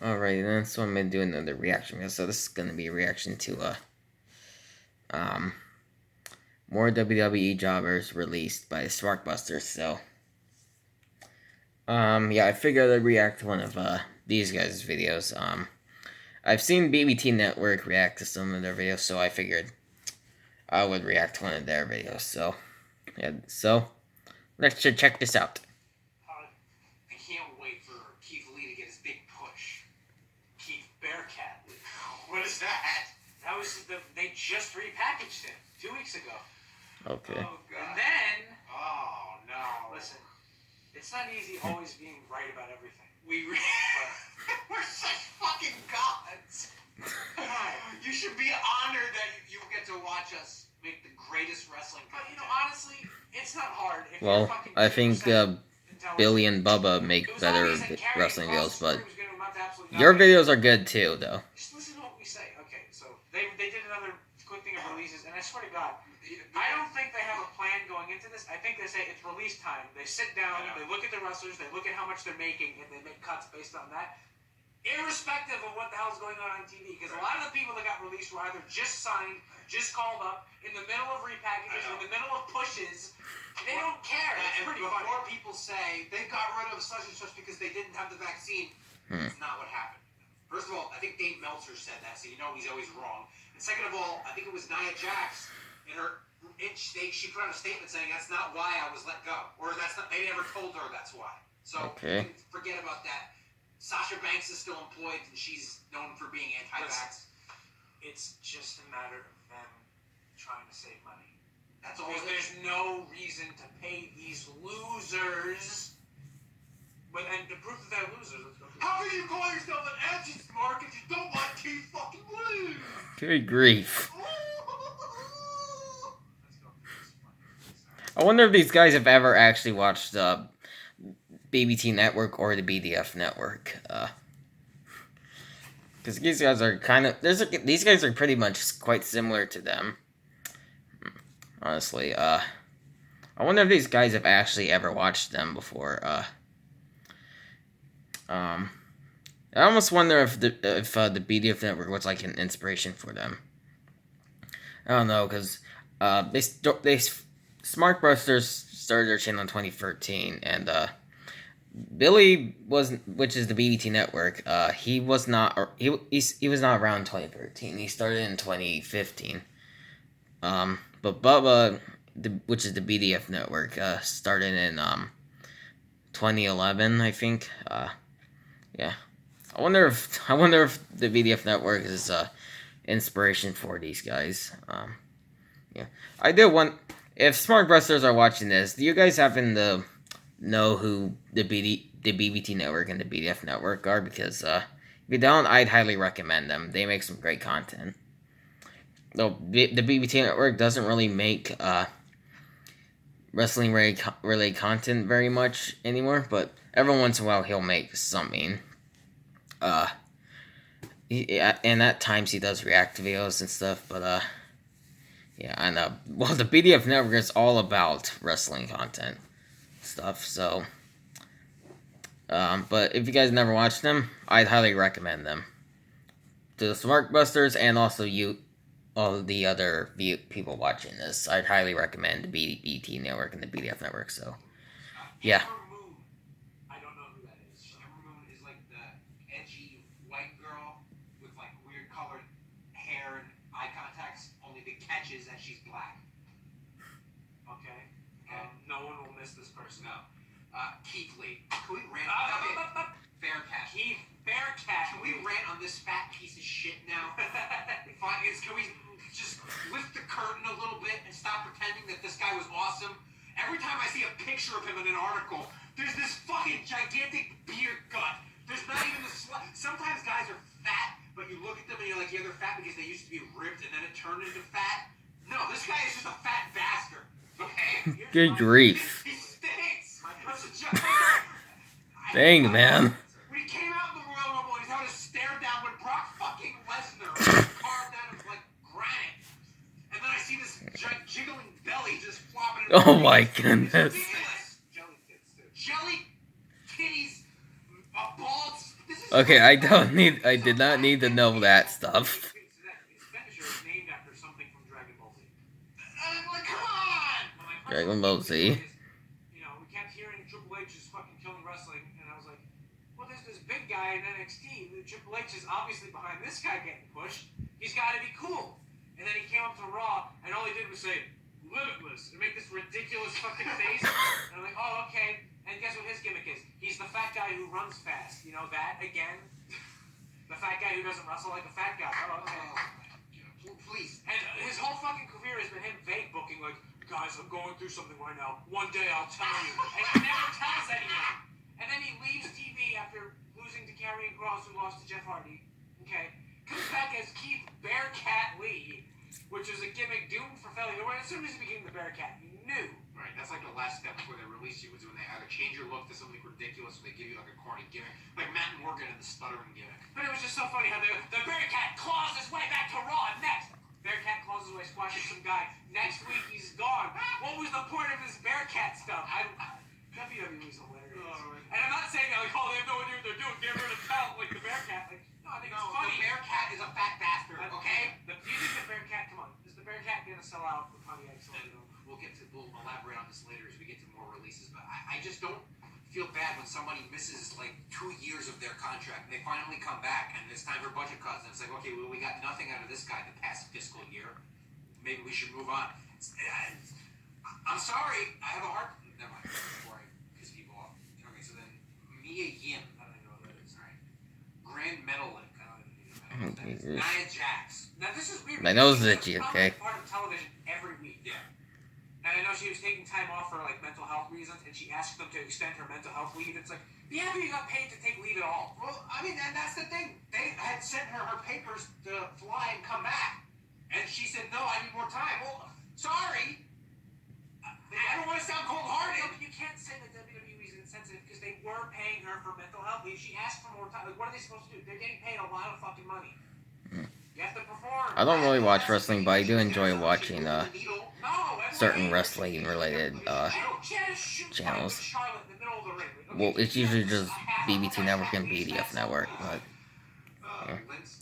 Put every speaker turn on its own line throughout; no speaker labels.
Alright, then so I'm gonna do another reaction video. So this is gonna be a reaction to more WWE jobbers released by SmarkBusters. So yeah, I figured I'd react to one of these guys' videos. I've seen BBT Network react to some of their videos, so I figured I would react to one of their videos. So yeah, so let's check this out.
I can't wait for Keith Lee to get his big push. Keith Bearcat. What is that? That was they just repackaged him 2 weeks ago.
Okay.
Oh God. And then. Oh no. Listen, it's not easy always being right about everything. We're such fucking gods. You should be honored that you get to watch us make the greatest wrestling content. But honestly, it's not hard.
Well, I think Billy and Bubba make better wrestling videos, but your videos are good too, though.
Just listen to what we say. Okay, so they did another quick thing of releases, and I swear to God, I don't think they have a plan going into this. I think they say it's release time. They sit down, they look at the wrestlers, they look at how much they're making, and they make cuts based on that, irrespective of what the hell's going on TV. Because a lot of the people that got released were either just signed, just called up, in the middle of repackages, in the middle of pushes. They don't care. It's pretty funny. Before people say they got rid of such and such because they didn't have the vaccine, that's not what happened. First of all, I think Dave Meltzer said that, so you know he's always wrong. And second of all, I think it was Nia Jax in her she put out a statement saying that's not why I was let go, or that's not. They never told her that's why. So forget about that. Sasha Banks is still employed, and she's known for being anti-vax. It's just a matter of them trying to save money. That's all. There's no reason to pay these losers. And the proof that they're losers. How can you call yourself an anti-smart if you don't want Keith fucking lose?
Good grief. I wonder if these guys have ever actually watched the BBT Network or the BDF Network. Because these guys are these guys are pretty much quite similar to them. Honestly, I wonder if these guys have actually ever watched them before. I almost wonder if the BDF Network was like an inspiration for them. I don't know, because SmarkBusters started their channel in 2013, and Billy which is the BBT Network. He was not around in 2013. He started in 2015. But Bubba, which is the BDF Network, started in 2011, I think. Yeah. I wonder if the BDF Network is inspiration for these guys. Yeah. I do want. If SmarkBusters are watching this, do you guys happen to know who the BBT Network and the BDF Network are? Because if you don't, I'd highly recommend them. They make some great content. Though the BBT Network doesn't really make wrestling related content very much anymore, but every once in a while he'll make something. And at times he does react videos and stuff, but yeah, I know. Well, the BDF Network is all about wrestling content stuff, so but if you guys never watched them, I'd highly recommend them to the SmarkBusters, and also all the other people watching this. I'd highly recommend the BBT Network and the BDF Network. So yeah.
I don't know who that is. Amber Moon is like the edgy white girl with like weird colored hair and eye contacts. Only the catch is that she's black. Okay. No one will miss this person. No. Keith Lee. Can we rant on Bearcat? Keith Bearcat. Can we rant on this fat piece of shit now? Can we just lift the curtain a little bit and stop pretending that this guy was awesome? Every time I see a picture of him in an article, there's this fucking gigantic beard gut. There's not even sometimes guys are fat, but you look at them and you're like, yeah, they're fat because they used to be ripped and then it turned into fat. No, this guy is just a fat bastard. Okay?
Good grief.
He stinks.
Dang, man.
When he came out in the Royal Rumble, he's having a stare down with Brock fucking Lesnar carved out of like granite. And then I see this jiggling belly just flopping.
Oh my goodness.
Jelly titties, balls.
Okay, I did not need to know that stuff.
His finisher is named after something from Dragon Ball Z. I'm like, come on!
Dragon Ball Z.
You know, we kept hearing Triple H is fucking killing wrestling, and I was like, well, there's this big guy in NXT. Triple H is obviously behind this guy getting pushed. He's got to be cool. And then he came up to Raw, and all he did was say, limitless, and make this ridiculous fucking face. And I'm like, oh, okay. And guess what his gimmick is? He's the fat guy who runs fast. You know that again? The fat guy who doesn't wrestle like a fat guy. Oh, okay. Please. And his whole fucking career has been him vague booking, like, guys, I'm going through something right now. One day I'll tell you. And he never tells anyone. And then he leaves TV after losing to Karrion Kross, who lost to Jeff Hardy. Okay. Comes back as Keith Bearcat Lee, which is a gimmick doomed for failure. As soon as he became the Bearcat, you knew.
Right, that's like the last step before they release you, was when they either change your look to something ridiculous or they give you like a corny gimmick. Like Matt Morgan and the stuttering gimmick.
But it was just so funny how the Bearcat claws his way back to Raw. Next, Bearcat claws his way squashing some guy. Next week, he's gone. What was the point of his Bearcat stuff? WWE's hilarious. And I'm not saying that, like, oh, they have no idea what they're doing. Get rid of talent like the Bearcat. Like, no, I think it's funny.
The Bearcat is a fat bastard, okay?
Do you think the Bearcat, come on, is the Bearcat going to sell out for Pontiac Solano?
We'll elaborate on this later as we get to more releases, but I just don't feel bad when somebody misses like 2 years of their contract and they finally come back and it's time for budget cuts and it's like, okay, well, we got nothing out of this guy the past fiscal year. Maybe we should move on. I'm sorry, I have a heart. Never mind. Before I piss people off. Okay, so then Mia Yim. I don't know what that is. All right. Grand Metalik. I don't know what that is. Nia Jax.
Now this is weird.
My nose is itchy, okay?
Part of television every week.
Yeah.
And I know she was taking time off for like mental health reasons, and she asked them to extend her mental health leave. It's like, be happy you got paid to take leave at all.
Well, I mean, and that's the thing. They had sent her papers to fly and come back, and she said, "No, I need more time." Well, sorry, I don't want to sound cold-hearted.
No, but you can't say that WWE is insensitive because they were paying her for mental health leave. She asked for more time. Like, what are they supposed to do? They're getting paid a lot of fucking money. You have to perform.
I don't really watch wrestling, but I do enjoy watching certain wrestling related channels. Well, it's usually just BBT Network and BDF Network, but yeah.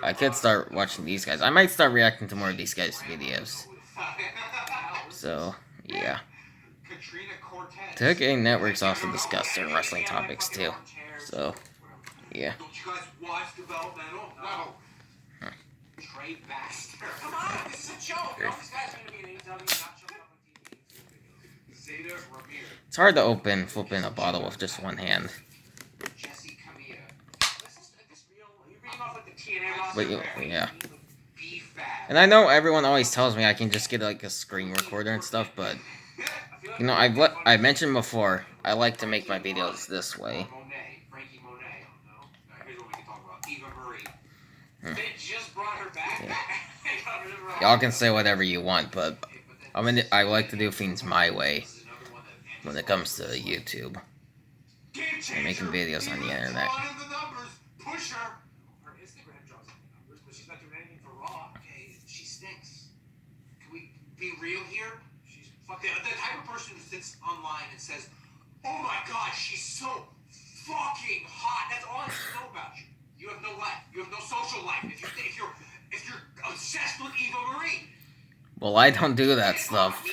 I could start watching these guys. I might start reacting to more of these guys' videos. So, yeah. Took Networks also discuss certain wrestling topics too. So, yeah.
Don't you guys watch developmental? No. Trey Baxter.
Come on, this is a joke. All these guys are going to be in AEW, not showing up on TV.
Zeta Ramirez.
It's hard to flipping a bottle with just one hand.
Jesse Camilla.
Is this real? Are you reading off like the TNA roster?
But yeah.
B-Fab.
And I know everyone always tells me I can just get like a screen recorder and stuff, but you know, I mentioned before, I like to make my videos this way.
Frankie Monet. Here's what we can talk about. Eva Marie.
They just brought her back.
Yeah. Y'all can say whatever you want, but I like to do things my way when it comes to YouTube and making videos on the internet.
Push her.
Her Instagram draws up the numbers, but she's not doing anything for Raw.
Okay, she stinks. Can we be real here? She's fucking the type of person who sits online and says, "Oh my God, she's so fucking hot." That's all I need to know about you. You have no life. You have no social life. If you're obsessed with Eva Marie.
Well, I don't do that stuff.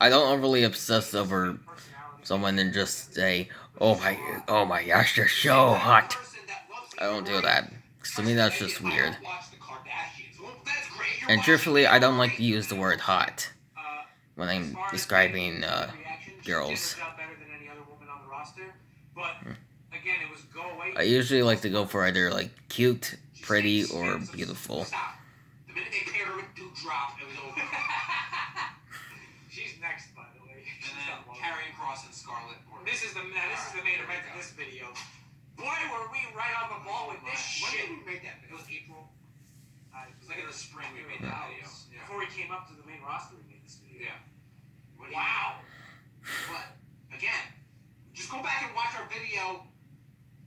I don't overly obsess over someone and just say, oh my gosh, you're so hot. I don't do that. 'Cause to me, that's just weird. And truthfully, I don't like to use the word hot when I'm describing girls. I usually like to go for either like cute, pretty, or beautiful.
The minute they paired her with Dewdrop, it was over.
She's next, by the way.
And then Karrion Kross and Scarlett.
This is the main event of this video. Boy, were we right on the ball with this shit.
When did we make that? It was April. It was like in the spring we made that video. Yeah.
Before we came up to the main roster, we made this video.
Yeah.
Wow.
But again, just go back and watch our video.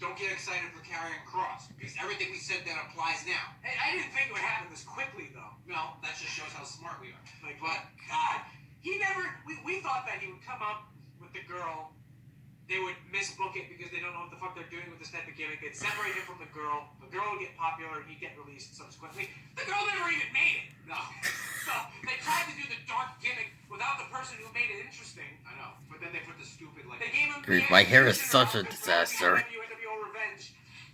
Don't get excited for Karrion Kross because everything we said then applies now.
Hey, I didn't think it would happen this quickly, though.
Well, that just shows how smart we are.
But God, he never. We thought that he would come up with the girl they would misbook it because they don't know what the fuck they're doing with this type of gimmick. They'd separate him from the girl. The girl would get popular and he'd get released subsequently. The girl never even made it. No. So they tried to do the dark gimmick without the person who made it interesting.
I know. But then they put the stupid, like...
They gave him
Dude, my hair is such a disaster.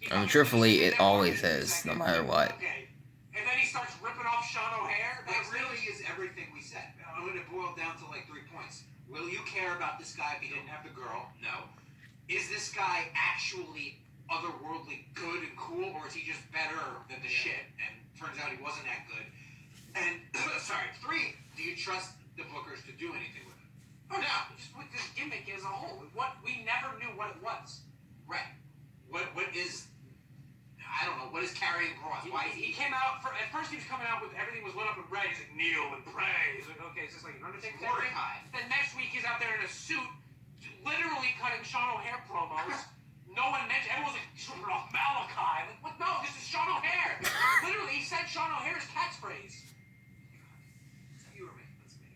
I mean, truthfully, it always is, no matter what.
Okay. And then he starts ripping off Sean O'Haire.
That really is everything we said. I'm going to boil down to like 3 points. Will you care about this guy if he didn't have the girl? No. Is this guy actually otherworldly good and cool, or is he just better than the shit? And turns out he wasn't that good. And, sorry, 3, do you trust the bookers to do anything with him?
Oh, no. Just with this gimmick as a whole. We never knew what it was.
Right. What is... I don't know. What is carrying cross? Why
he came out for at first he was coming out with everything was lit up in red. He's like kneel and pray. He's like, okay, it's just like an Undertaker thing. Then next week he's out there in a suit, literally cutting Sean O'Haire promos. No one mentioned. Everyone was like, he's ripping off Malachi. Like, what? No, this is Sean O'Haire. Literally, he said Sean O'Haire's catchphrase.
You were me. That's me.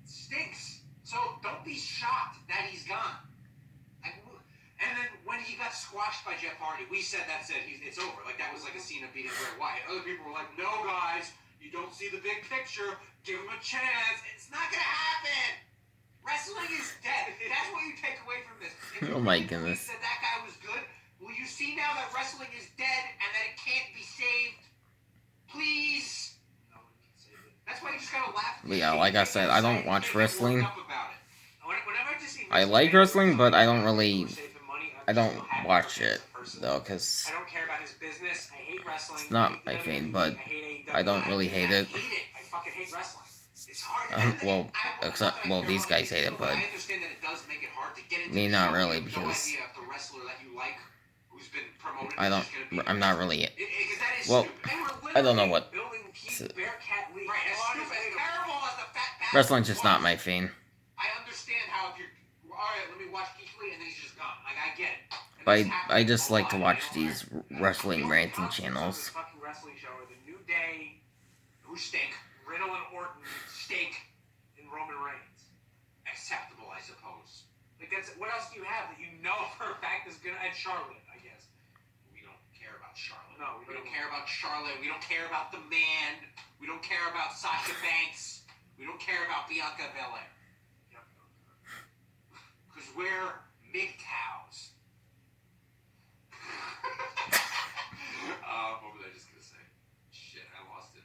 Stinks. So don't be shocked that he's gone. And then when he got squashed by Jeff Hardy, we said that's it. It's over. Like that was like a Cena beating Bray Wyatt. Other people were like, "No, guys, you don't see the big picture. Give him a chance. It's not gonna happen. Wrestling is dead. That's what you take away from this."
Oh my goodness.
Said that guy was good. Will you see now that wrestling is dead and that it can't be saved? Please. No one can save it. That's why you just gotta laugh.
Yeah, like I said, I don't watch wrestling. I
I
like wrestling, but I don't watch it, though, because
I don't care about his business. I hate wrestling.
It's not my thing, but I don't really hate it.
I fucking hate wrestling. It's hard.
Well, these guys hate it, but
I understand that it does make it hard to get into
me not
the show.
really,
You have no
because
idea if the wrestler that you like, who's been promoted,
I
is
don't.
just gonna be
I'm not really.
because that is
Well,
stupid. They were
I don't know what.
Building Keith Bearcat League.
Right, as stupid, as terrible as the fat bastard
Wrestling's just not
was.
my thing.
I understand how if you're all right, let me watch Keith Lee, and then he's just gone. Like I get it. And
But
this
I
happens
just
a
like to
lot,
watch
you know?
these wrestling ranting channels.
This fucking wrestling show are the New Day,
Who stink?
Riddle and Orton, Steak, and Roman Reigns.
Acceptable, I suppose.
Like that's what else do you have that you know for a fact is gonna and Charlotte, I guess.
We don't care about Charlotte.
No,
We don't care about Charlotte. We don't care about the man. We don't care about Sasha Banks. We don't care about Bianca Belair. Because we're MGTOWs. What was I just going to say? Shit, I lost it.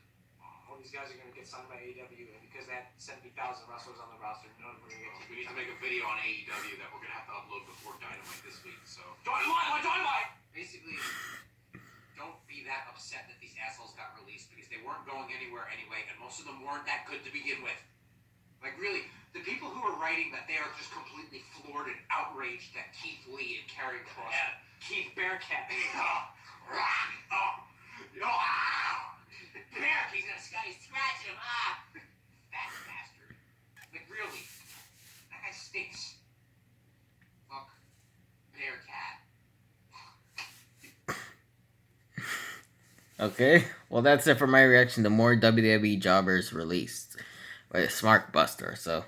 All these guys are gonna get signed by AEW, and because they had 70,000 wrestlers on the roster, none of them are gonna get.
We need to make a video on AEW that we're going to have to upload before Dynamite this week. So
Dynamite!
basically, don't be that upset that these assholes got released because they weren't going anywhere anyway, and most of them weren't that good to begin with. Like really, the people who are writing that they are just completely floored and outraged that Keith Lee and Karrion Kross.
Keith Bearcat.
Bear, he's gonna scratch him. Fat bastard. Like really, that guy stinks. Fuck Bearcat.
Okay, well that's it for my reaction to more WWE jobbers released by SmarkBusters. So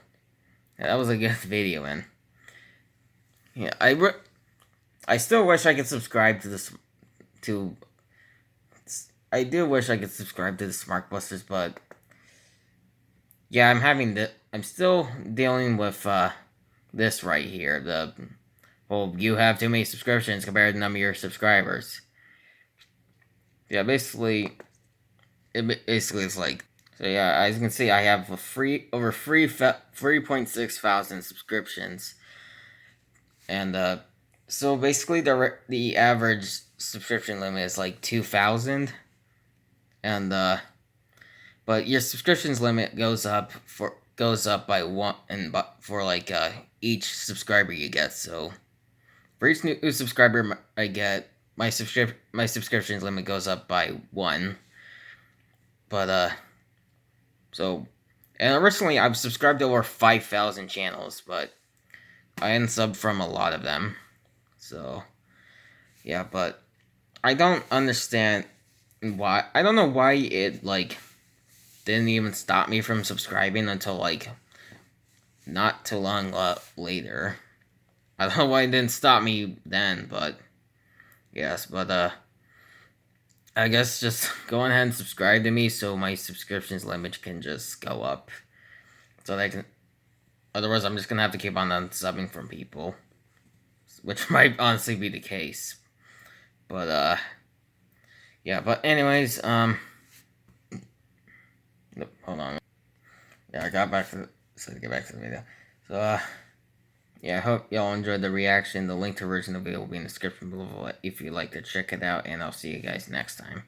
yeah, that was a good video, man. Yeah, I still wish I could subscribe to this. I do wish I could subscribe to the SmarkBusters, but yeah, I'm still dealing with this right here. The whole you have too many subscriptions compared to the number of your subscribers. Yeah, basically, it's like, so yeah, as you can see, I have over 3.6 thousand subscriptions, and so basically the average subscription limit is like 2,000, and but your subscriptions limit goes up by one, and for like each subscriber you get. So for each new subscriber I get, my subscriptions limit goes up by 1. But so, and originally I was subscribed to over 5,000 channels, but I unsubbed from a lot of them. So yeah, but I don't understand why. I don't know why it like didn't even stop me from subscribing until like not too long later. I don't know why it didn't stop me then, but yes, but I guess just go ahead and subscribe to me so my subscriptions limit can just go up. So they can. Otherwise, I'm just gonna have to keep on unsubbing from people, which might honestly be the case. But yeah. But anyways, nope, hold on. Yeah, I got back to so to get back to the video. So yeah, I hope y'all enjoyed the reaction. The link to the original video will be in the description below if you'd like to check it out, and I'll see you guys next time.